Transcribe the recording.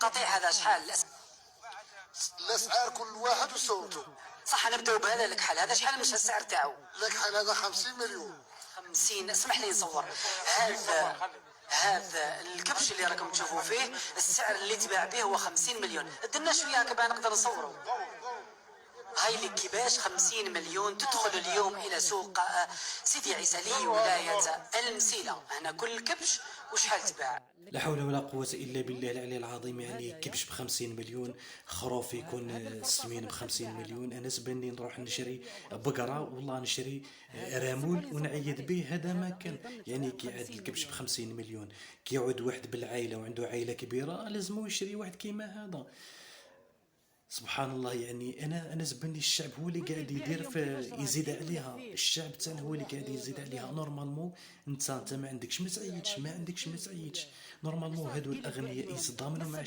القطيع هذا شحال؟ الاسعار كل واحد وصوته. صح نبداو بهذا الكحل، هذا شحال مش السعر تاعو؟ الكحل هذا 50 مليون. 50. اسمح لي نصور. هذا الكبش اللي راكم تشوفوا فيه السعر اللي تباع به هو 50 مليون. ادنا شويه هكا نقدر نصوروا. هاي الكباش 50 مليون تدخل اليوم الى سوق سيدي عيسى ولايه المسيله. هنا كل كبش وشحال تباع؟ لا حول ولا قوة إلا بالله العلي العظيم. يعني كبش ب50 مليون، خروف يكون سمين ب50 مليون. أنا زبني نروح نشري بقرة والله نشري رامول ونعيد به، هذا ما كان. يعني كي يعد الكبش ب50 مليون، كي يعود واحد بالعائلة وعنده عائلة كبيرة لازم يشري واحد كيما هذا. سبحان الله. يعني انا زبني الشعب هو اللي قاعد يدير في يزيد عليها، الشعب تاعنا هو اللي قاعد يزيد عليها. نورمالمون انت ما عندكش ما تعيطش، ما عندكش ما تعيطش. نورمالمون هادو الاغنياء يصدموا مع